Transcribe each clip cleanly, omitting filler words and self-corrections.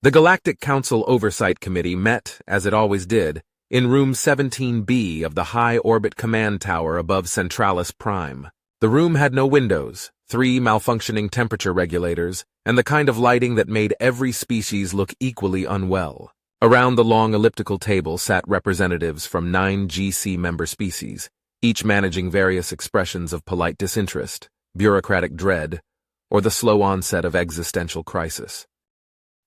The Galactic Council Oversight Committee met, as it always did, in room 17B of the high orbit command tower above Centralis Prime. The room had no windows, 3 malfunctioning temperature regulators, and the kind of lighting that made every species look equally unwell. Around the long elliptical table sat representatives from 9 GC member species, each managing various expressions of polite disinterest, bureaucratic dread, or the slow onset of existential crisis.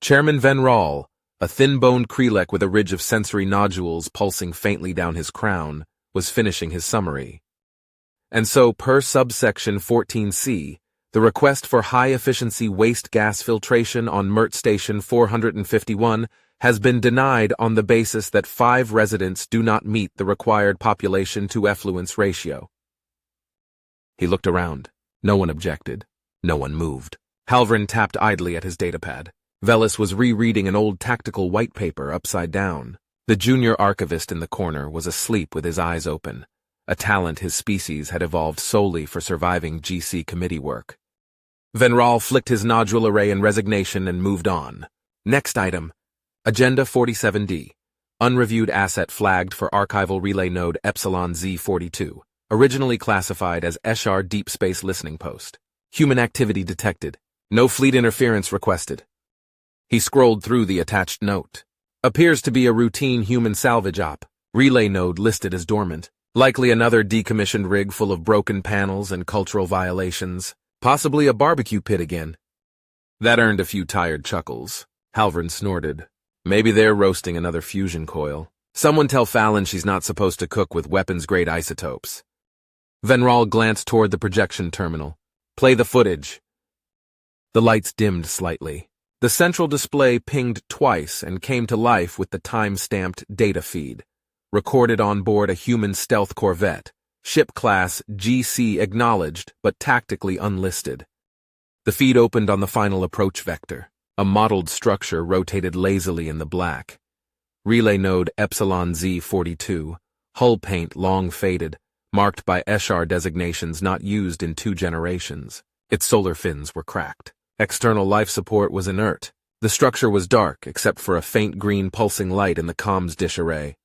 Chairman Van Raal, a thin-boned Krelek with a ridge of sensory nodules pulsing faintly down his crown, was finishing his summary. And so, per subsection 14C, the request for high-efficiency waste gas filtration on MERT Station 451 has been denied on the basis that 5 residents do not meet the required population-to-effluence ratio. He looked around. No one objected. No one moved. Halvrin tapped idly at his datapad. Velis was rereading an old tactical white paper upside down. The junior archivist in the corner was asleep with his eyes open, a talent his species had evolved solely for surviving GC committee work. Van Raal flicked his nodule array in resignation and moved on. Next item, Agenda 47D, unreviewed asset flagged for archival relay node Epsilon Z42, originally classified as Eshar Deep Space Listening Post. Human activity detected. No fleet interference requested. He scrolled through the attached note. Appears to be a routine human salvage op. Relay node listed as dormant. Likely another decommissioned rig full of broken panels and cultural violations. Possibly a barbecue pit again. That earned a few tired chuckles. Halvrin snorted. Maybe they're roasting another fusion coil. Someone tell Fallon she's not supposed to cook with weapons-grade isotopes. Van Raal glanced toward the projection terminal. Play the footage. The lights dimmed slightly. The central display pinged twice and came to life with the time-stamped data feed. Recorded on board a human stealth corvette. Ship class GC acknowledged, but tactically unlisted. The feed opened on the final approach vector. A mottled structure rotated lazily in the black. Relay node Epsilon Z42, hull paint long faded, marked by Eshar designations not used in 2 generations. Its solar fins were cracked. External life support was inert. The structure was dark, except for a faint green pulsing light in the comms dish array.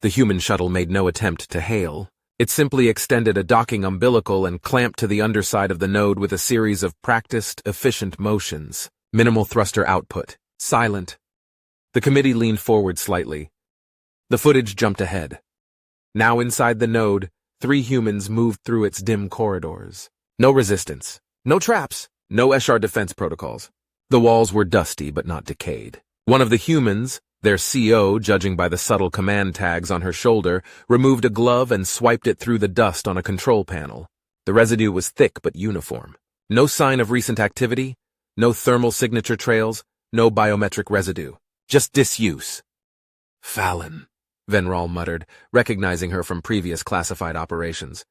The human shuttle made no attempt to hail. It simply extended a docking umbilical and clamped to the underside of the node with a series of practiced, efficient motions. Minimal thruster output. Silent. The committee leaned forward slightly. The footage jumped ahead. Now inside the node, 3 humans moved through its dim corridors. No resistance. No traps. No Eshar defense protocols. The walls were dusty but not decayed. One of the humans, their CO, judging by the subtle command tags on her shoulder, removed a glove and swiped it through the dust on a control panel. The residue was thick but uniform. No sign of recent activity, no thermal signature trails, no biometric residue. Just disuse. Fallon, Van Raal muttered, recognizing her from previous classified operations.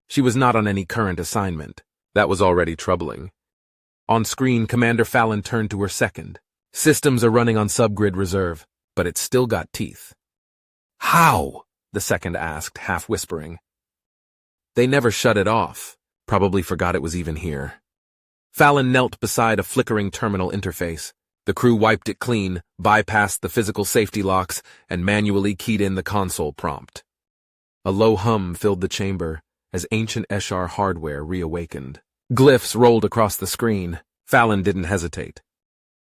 She was not on any current assignment. That was already troubling. On screen, Commander Fallon turned to her second. Systems are running on subgrid reserve, but it's still got teeth. How? The second asked, half whispering. They never shut it off. Probably forgot it was even here. Fallon knelt beside a flickering terminal interface. The crew wiped it clean, bypassed the physical safety locks, and manually keyed in the console prompt. A low hum filled the chamber as ancient Eshar hardware reawakened. Glyphs rolled across the screen. Fallon didn't hesitate.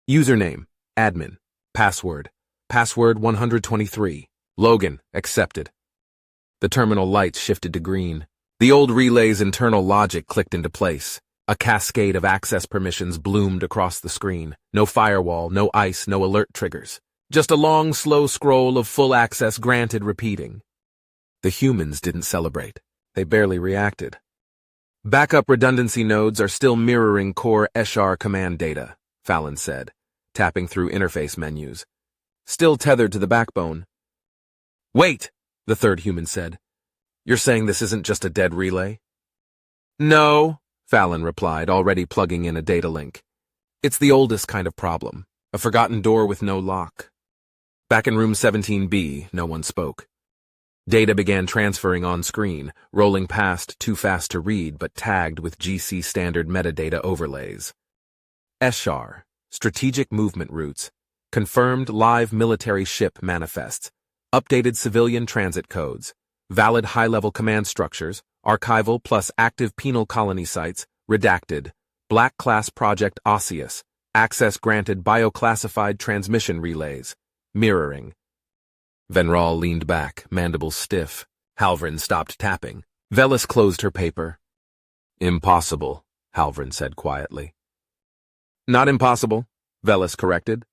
Username, admin. Password 123. Logan, accepted. The terminal lights shifted to green. The old relay's internal logic clicked into place. A cascade of access permissions bloomed across the screen. No firewall, no ICE, no alert triggers. Just a long, slow scroll of full access granted repeating. The humans didn't celebrate. They barely reacted. Backup redundancy nodes are still mirroring core Eshar command data, Fallon said, tapping through interface menus. Still tethered to the backbone. Wait, the third human said. You're saying this isn't just a dead relay? No, Fallon replied, already plugging in a data link. It's the oldest kind of problem, a forgotten door with no lock. Back in room 17B, no one spoke. Data began transferring on screen, rolling past too fast to read but tagged with GC standard metadata overlays. Eshar, strategic movement routes, confirmed live military ship manifests, updated civilian transit codes, valid high-level command structures, archival plus active penal colony sites, redacted, Black Class Project Osseous, access granted bioclassified transmission relays, mirroring. Venral leaned back, mandibles stiff. Halvrin stopped tapping. Velis closed her paper. Impossible, Halvrin said quietly. Not impossible, Velis corrected.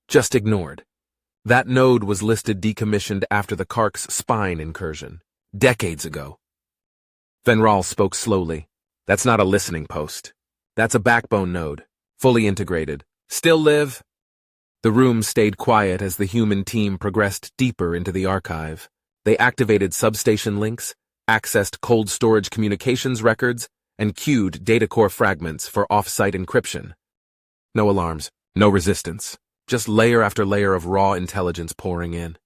Just ignored. That node was listed decommissioned after the Kark's spine incursion, decades ago. Venral spoke slowly. That's not a listening post. That's a backbone node, fully integrated. Still live? The room stayed quiet as the human team progressed deeper into the archive. They activated substation links, accessed cold storage communications records, and queued data core fragments for off-site encryption. No alarms, no resistance, just layer after layer of raw intelligence pouring in.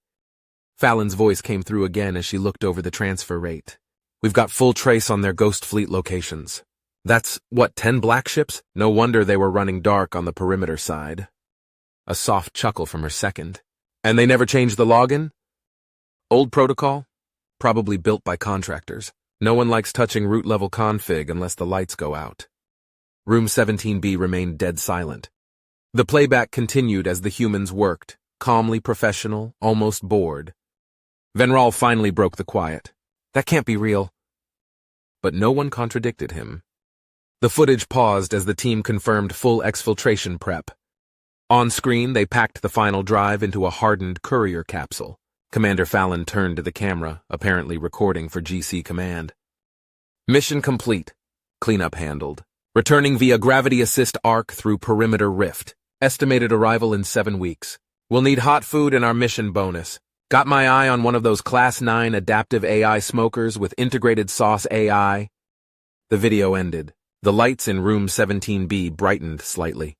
Fallon's voice came through again as she looked over the transfer rate. We've got full trace on their Ghost Fleet locations. That's, 10 black ships? No wonder they were running dark on the perimeter side. A soft chuckle from her second. And they never changed the login? Old protocol? Probably built by contractors. No one likes touching root-level config unless the lights go out. Room 17B remained dead silent. The playback continued as the humans worked, calmly professional, almost bored. Venral finally broke the quiet. That can't be real. But no one contradicted him. The footage paused as the team confirmed full exfiltration prep. On screen, they packed the final drive into a hardened courier capsule. Commander Fallon turned to the camera, apparently recording for GC command. Mission complete. Cleanup handled. Returning via gravity assist arc through perimeter rift. Estimated arrival in 7 weeks. We'll need hot food in our mission bonus. Got my eye on one of those Class 9 adaptive AI smokers with integrated sauce AI. The video ended. The lights in room 17B brightened slightly.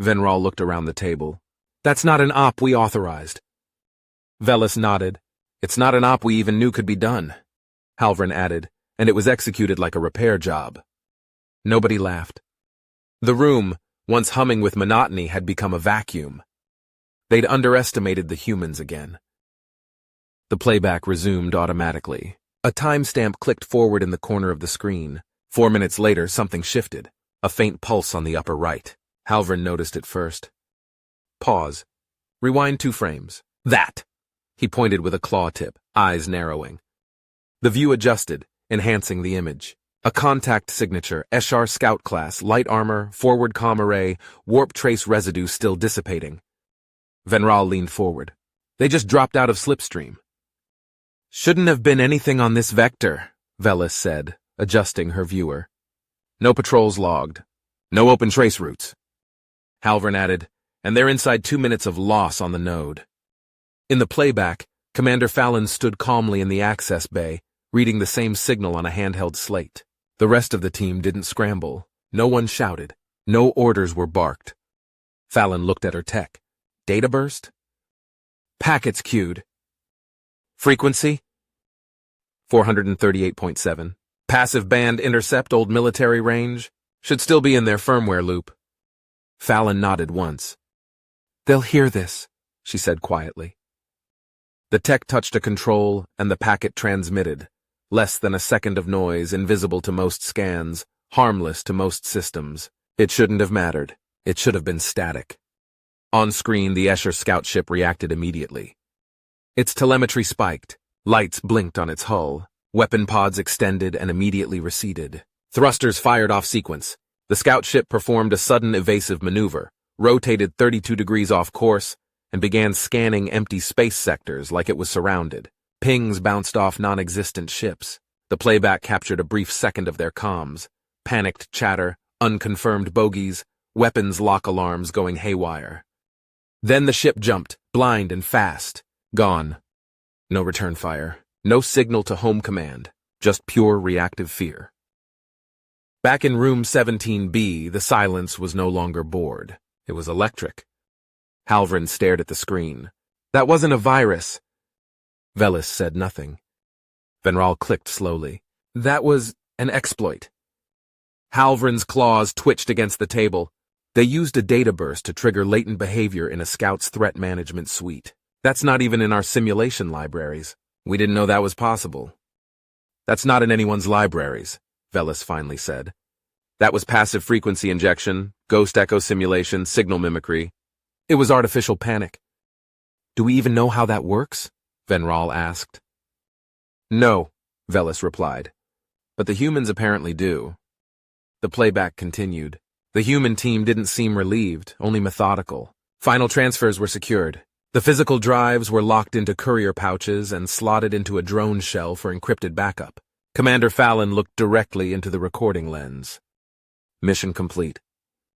Venral looked around the table. That's not an op we authorized. Velis nodded. It's not an op we even knew could be done. Halvrin added, and it was executed like a repair job. Nobody laughed. The room, once humming with monotony, had become a vacuum. They'd underestimated the humans again. The playback resumed automatically. A timestamp clicked forward in the corner of the screen. 4 minutes later, something shifted. A faint pulse on the upper right. Halvrin noticed it first. Pause. Rewind 2 frames. That! He pointed with a claw tip, eyes narrowing. The view adjusted, enhancing the image. A contact signature, Eshar Scout class, light armor, forward comm array, warp trace residue still dissipating. Venral leaned forward. They just dropped out of slipstream. Shouldn't have been anything on this vector, Velis said, adjusting her viewer. No patrols logged. No open trace routes. Halvrin added, and they're inside 2 minutes of loss on the node. In the playback, Commander Fallon stood calmly in the access bay, reading the same signal on a handheld slate. The rest of the team didn't scramble. No one shouted. No orders were barked. Fallon looked at her tech. Data burst? Packets queued. Frequency? 438.7. Passive band intercept old military range? Should still be in their firmware loop. Fallon nodded once. They'll hear this, she said quietly. The tech touched a control, and the packet transmitted. Less than a second of noise, invisible to most scans, harmless to most systems. It shouldn't have mattered. It should have been static. On screen, the Escher scout ship reacted immediately. Its telemetry spiked. Lights blinked on its hull. Weapon pods extended and immediately receded. Thrusters fired off sequence. The scout ship performed a sudden evasive maneuver, rotated 32 degrees off course, and began scanning empty space sectors like it was surrounded. Pings bounced off non-existent ships. The playback captured a brief second of their comms. Panicked chatter, unconfirmed bogies, weapons lock alarms going haywire. Then the ship jumped, blind and fast. Gone. No return fire. No signal to home command. Just pure reactive fear. Back in room 17B, the silence was no longer bored. It was electric. Halvrin stared at the screen. That wasn't a virus. Velis said nothing. Venral clicked slowly. That was an exploit. Halvrin's claws twitched against the table. They used a data burst to trigger latent behavior in a scout's threat management suite. That's not even in our simulation libraries. We didn't know that was possible. That's not in anyone's libraries, Velis finally said. That was passive frequency injection, ghost echo simulation, signal mimicry. It was artificial panic. Do we even know how that works? Venral asked. No, Velis replied. But the humans apparently do. The playback continued. The human team didn't seem relieved, only methodical. Final transfers were secured. The physical drives were locked into courier pouches and slotted into a drone shell for encrypted backup. Commander Fallon looked directly into the recording lens. Mission complete.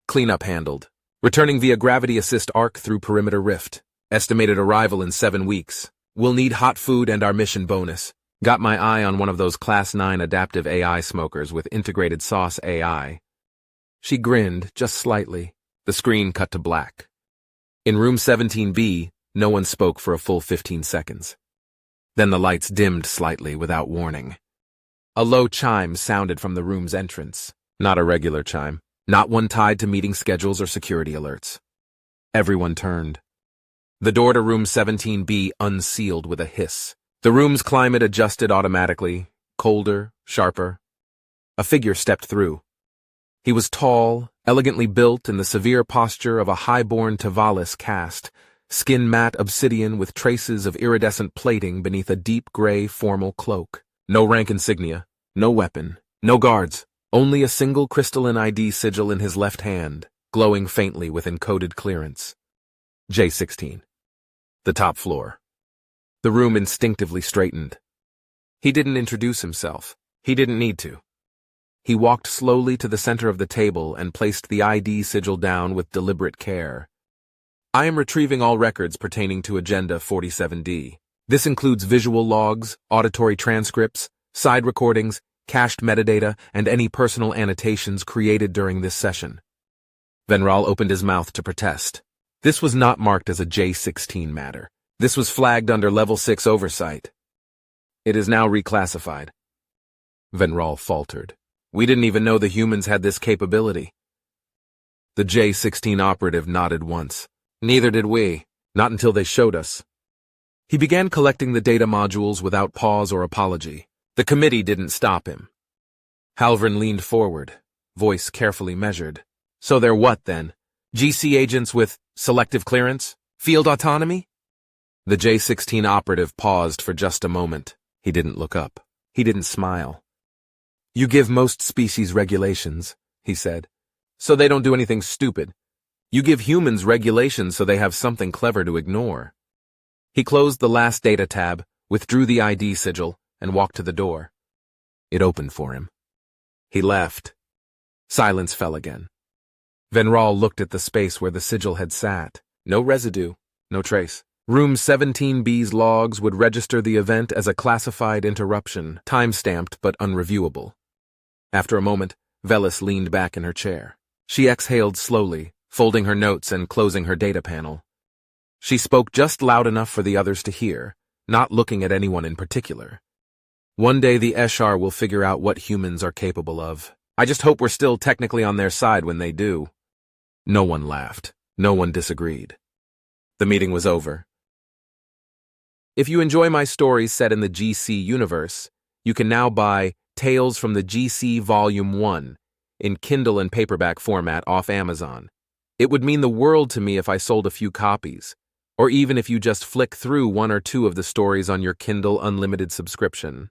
Cleanup handled. Returning via gravity assist arc through perimeter rift. Estimated arrival in 7 weeks. We'll need hot food and our mission bonus. Got my eye on one of those Class 9 adaptive AI smokers with integrated sauce AI. She grinned, just slightly. The screen cut to black. In room 17B, no one spoke for a full 15 seconds. Then the lights dimmed slightly without warning. A low chime sounded from the room's entrance. Not a regular chime. Not one tied to meeting schedules or security alerts. Everyone turned. The door to room 17B unsealed with a hiss. The room's climate adjusted automatically, colder, sharper. A figure stepped through. He was tall, elegantly built in the severe posture of a high-born Tavalis caste, skin matte obsidian with traces of iridescent plating beneath a deep gray formal cloak. No rank insignia, no weapon, no guards, only a single crystalline ID sigil in his left hand, glowing faintly with encoded clearance. J16. The top floor. The room instinctively straightened. He didn't introduce himself. He didn't need to. He walked slowly to the center of the table and placed the ID sigil down with deliberate care. I am retrieving all records pertaining to Agenda 47D. This includes visual logs, auditory transcripts, side recordings, cached metadata, and any personal annotations created during this session. Venral opened his mouth to protest. This was not marked as a J16 matter. This was flagged under Level 6 oversight. It is now reclassified. Venral faltered. We didn't even know the humans had this capability. The J16 operative nodded once. Neither did we, not until they showed us. He began collecting the data modules without pause or apology. The committee didn't stop him. Halvrin leaned forward, voice carefully measured. So they're what, then? GC agents with selective clearance? Field autonomy? The J16 operative paused for just a moment. He didn't look up. He didn't smile. You give most species regulations, he said, so they don't do anything stupid. You give humans regulations so they have something clever to ignore. He closed the last data tab, withdrew the ID sigil, and walked to the door. It opened for him. He left. Silence fell again. Venral looked at the space where the sigil had sat. No residue, no trace. Room 17B's logs would register the event as a classified interruption, time-stamped but unreviewable. After a moment, Velis leaned back in her chair. She exhaled slowly, folding her notes and closing her data panel. She spoke just loud enough for the others to hear, not looking at anyone in particular. One day the Eshar will figure out what humans are capable of. I just hope we're still technically on their side when they do. No one laughed. No one disagreed. The meeting was over. If you enjoy my stories set in the GC universe, you can now buy Tales from the GC Volume 1 in Kindle and paperback format off Amazon. It would mean the world to me if I sold a few copies, or even if you just flick through 1 or 2 of the stories on your Kindle Unlimited subscription.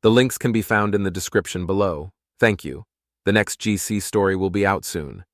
The links can be found in the description below. Thank you. The next GC story will be out soon.